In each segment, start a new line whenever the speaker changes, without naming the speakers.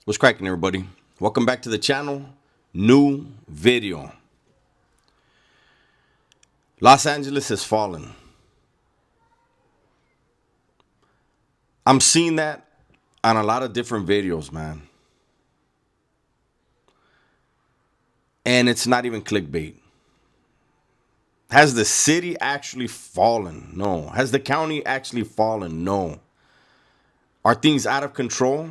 What's cracking, everybody? Welcome back to the channel. New video. Los Angeles has fallen. I'm seeing that on a lot of different videos, man. And it's not even clickbait. Has the city actually fallen? No. Has the county actually fallen? No. Are things out of control?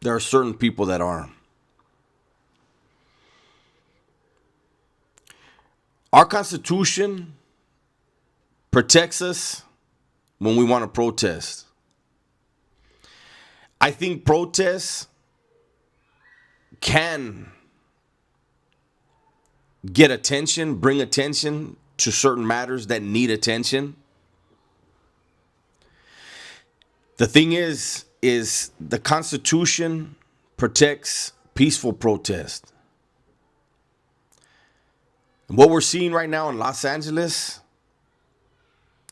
There are certain people that are. Our Constitution protects us when we want to protest. I think protests can get attention, bring attention to certain matters that need attention. The thing is the Constitution protects peaceful protest. And what we're seeing right now in Los Angeles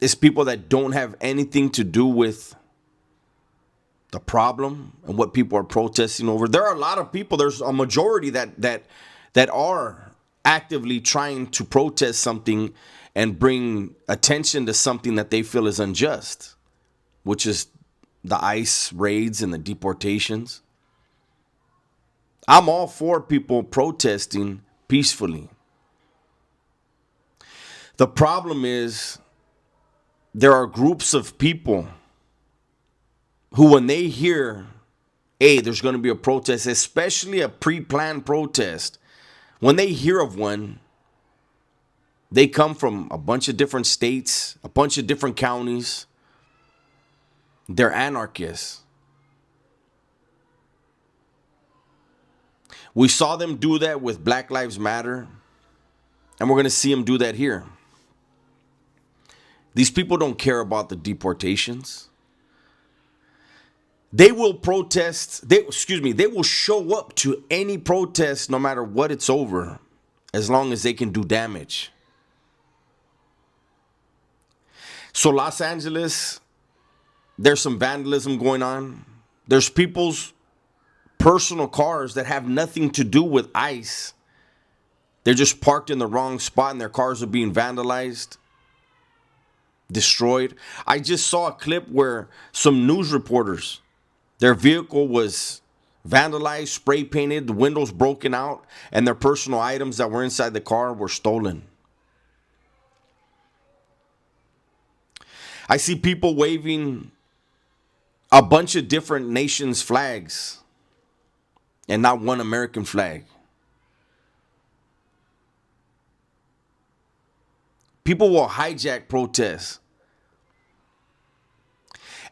is people that don't have anything to do with the problem and what people are protesting over. There are a lot of people, there's a majority that are actively trying to protest something and bring attention to something that they feel is unjust, which is the ICE raids and the deportations. I'm all for people protesting peacefully. The problem is there are groups of people who, when they hear, hey, there's going to be a protest, especially a pre-planned protest, when they hear of one, they come from a bunch of different states, a bunch of different counties. They're anarchists. We saw them do that with Black Lives Matter, and we're going to see them do that here. These people don't care about the deportations. They will protest, they will show up to any protest no matter what it's over, as long as they can do damage. So Los Angeles, there's some vandalism going on. There's people's personal cars that have nothing to do with ICE. They're just parked in the wrong spot and their cars are being vandalized, destroyed. I just saw a clip where some news reporters, their vehicle was vandalized, spray painted, the windows broken out, and their personal items that were inside the car were stolen. I see people waving a bunch of different nations' flags and not one American flag. People will hijack protests.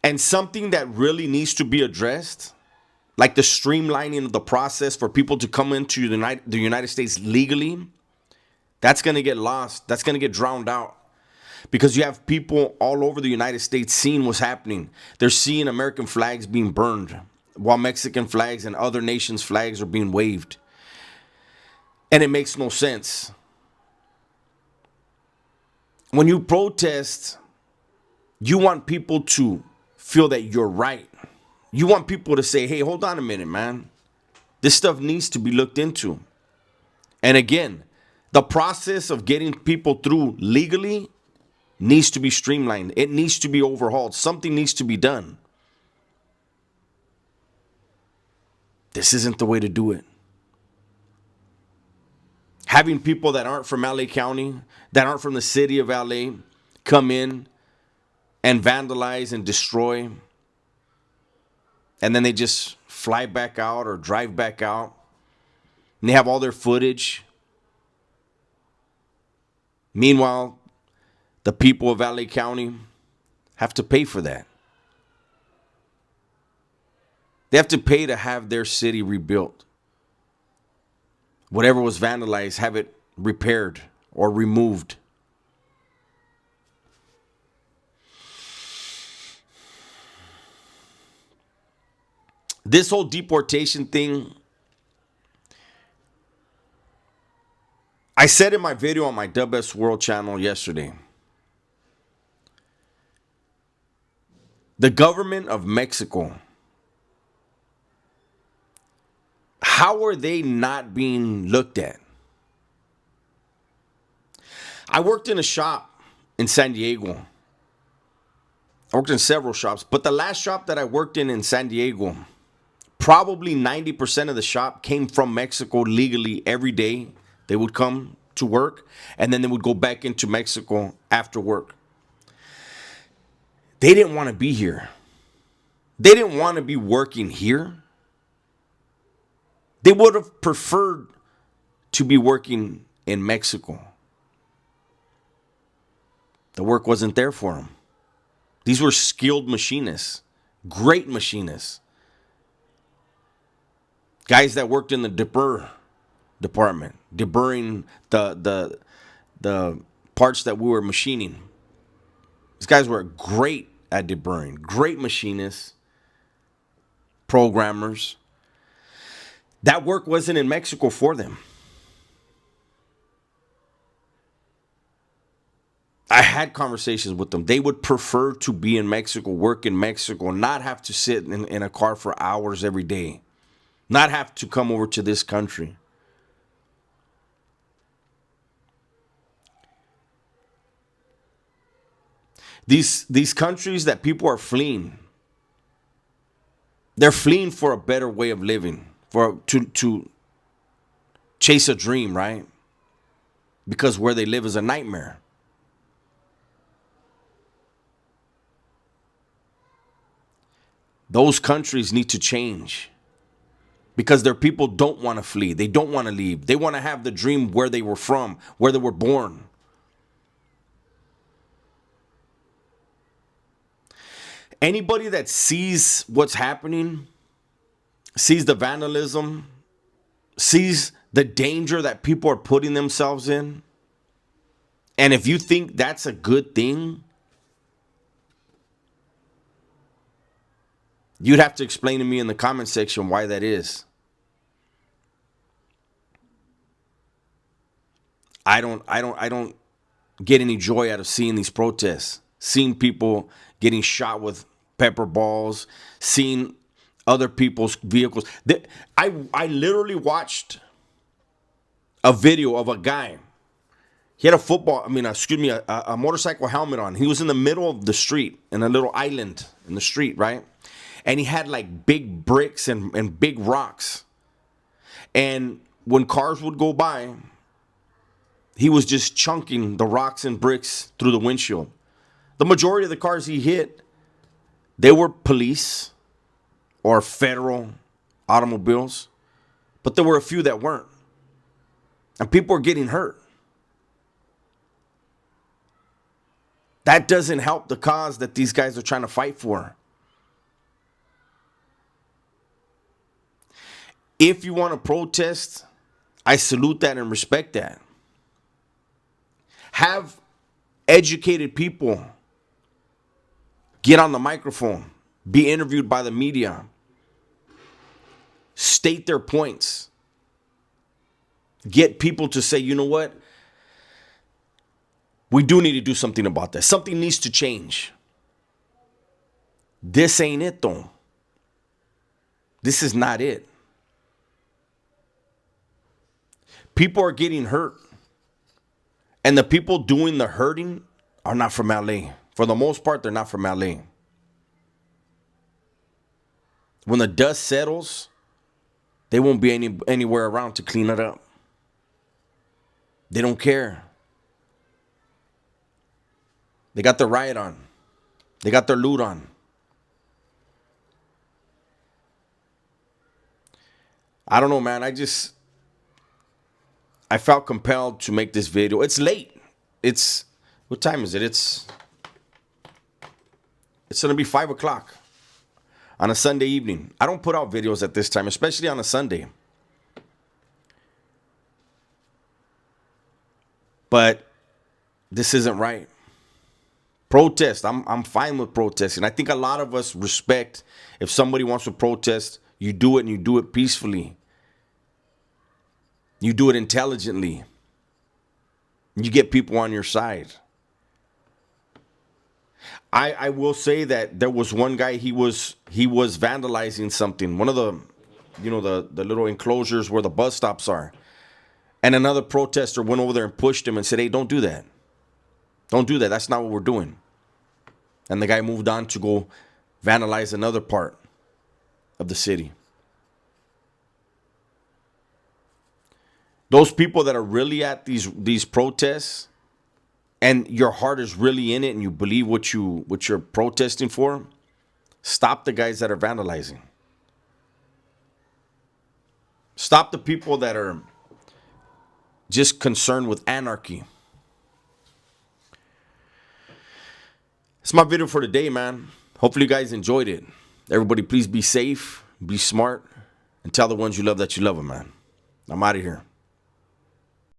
And something that really needs to be addressed, like the streamlining of the process for people to come into the United States legally, that's going to get lost. That's going to get drowned out. Because you have people all over the United States seeing what's happening. They're seeing American flags being burned while Mexican flags and other nations' flags are being waved. And it makes no sense. When you protest, you want people to feel that you're right. You want people to say, hey, hold on a minute, man. This stuff needs to be looked into. And again, the process of getting people through legally needs to be streamlined. It needs to be overhauled. Something needs to be done. This isn't the way to do it. Having people that aren't from LA County, that aren't from the city of LA, come in and vandalize and destroy, and then they just fly back out or drive back out, and they have all their footage. Meanwhile, the people of LA County have to pay for that. They have to pay to have their city rebuilt. Whatever was vandalized, have it repaired or removed. This whole deportation thing, I said in my video on my WS World channel yesterday, the government of Mexico How are they not being looked at? I worked in a shop in San Diego. I worked in several shops, but the last shop that I worked in San Diego, probably 90% of the shop came from Mexico legally every day. They would come to work and then they would go back into Mexico after work. They didn't want to be here. They didn't want to be working here. They would have preferred to be working in Mexico. The work wasn't there for them. These were skilled machinists, great machinists. Guys that worked in the deburr department, deburring the parts that we were machining. These guys were great at deburring, great machinists, programmers. That work wasn't in Mexico for them. I had conversations with them. They would prefer to be in Mexico, work in Mexico, not have to sit in a car for hours every day, not have to come over to this country. These countries that people are fleeing, they're fleeing for a better way of living, to chase a dream, right? Because where they live is a nightmare. Those countries need to change because their people don't want to flee. They don't want to leave. They want to have the dream where they were from, where they were born. Anybody that sees what's happening, sees the vandalism, sees the danger that people are putting themselves in, and if you think that's a good thing, you'd have to explain to me in the comment section why that is. I don't get any joy out of seeing these protests, seeing people getting shot with pepper balls, seeing other people's vehicles. I literally watched a video of a guy. He had a motorcycle helmet on. He was in the middle of the street in a little island in the street, right? And he had like big bricks and big rocks. And when cars would go by, he was just chunking the rocks and bricks through the windshield. The majority of the cars he hit, they were police or federal automobiles, but there were a few that weren't. And people are getting hurt. That doesn't help the cause that these guys are trying to fight for. If you want to protest, I salute that and respect that. Have educated people get on the microphone, be interviewed by the media, state their points, get people to say, you know what? We do need to do something about this. Something needs to change. This ain't it, though. This is not it. People are getting hurt. And the people doing the hurting are not from LA. For the most part, they're not from LA. When the dust settles, they won't be anywhere around to clean it up. They don't care. They got their riot on. They got their loot on. I don't know, man. I felt compelled to make this video. It's late. What time is it? It's going to be 5 o'clock on a Sunday evening. I don't put out videos at this time, especially on a Sunday. But this isn't right. Protest. I'm fine with protesting. I think a lot of us respect if somebody wants to protest, you do it and you do it peacefully. You do it intelligently. You get people on your side. I will say that there was one guy, he was vandalizing something. One of the the little enclosures where the bus stops are. And another protester went over there and pushed him and said, "Hey, don't do that. Don't do that. That's not what we're doing." And the guy moved on to go vandalize another part of the city. Those people that are really at these protests, and your heart is really in it, and you believe what you're protesting for, stop the guys that are vandalizing. Stop the people that are just concerned with anarchy. It's my video for today, man. Hopefully you guys enjoyed it. Everybody, please be safe, be smart, and tell the ones you love that you love them, man. I'm out of here.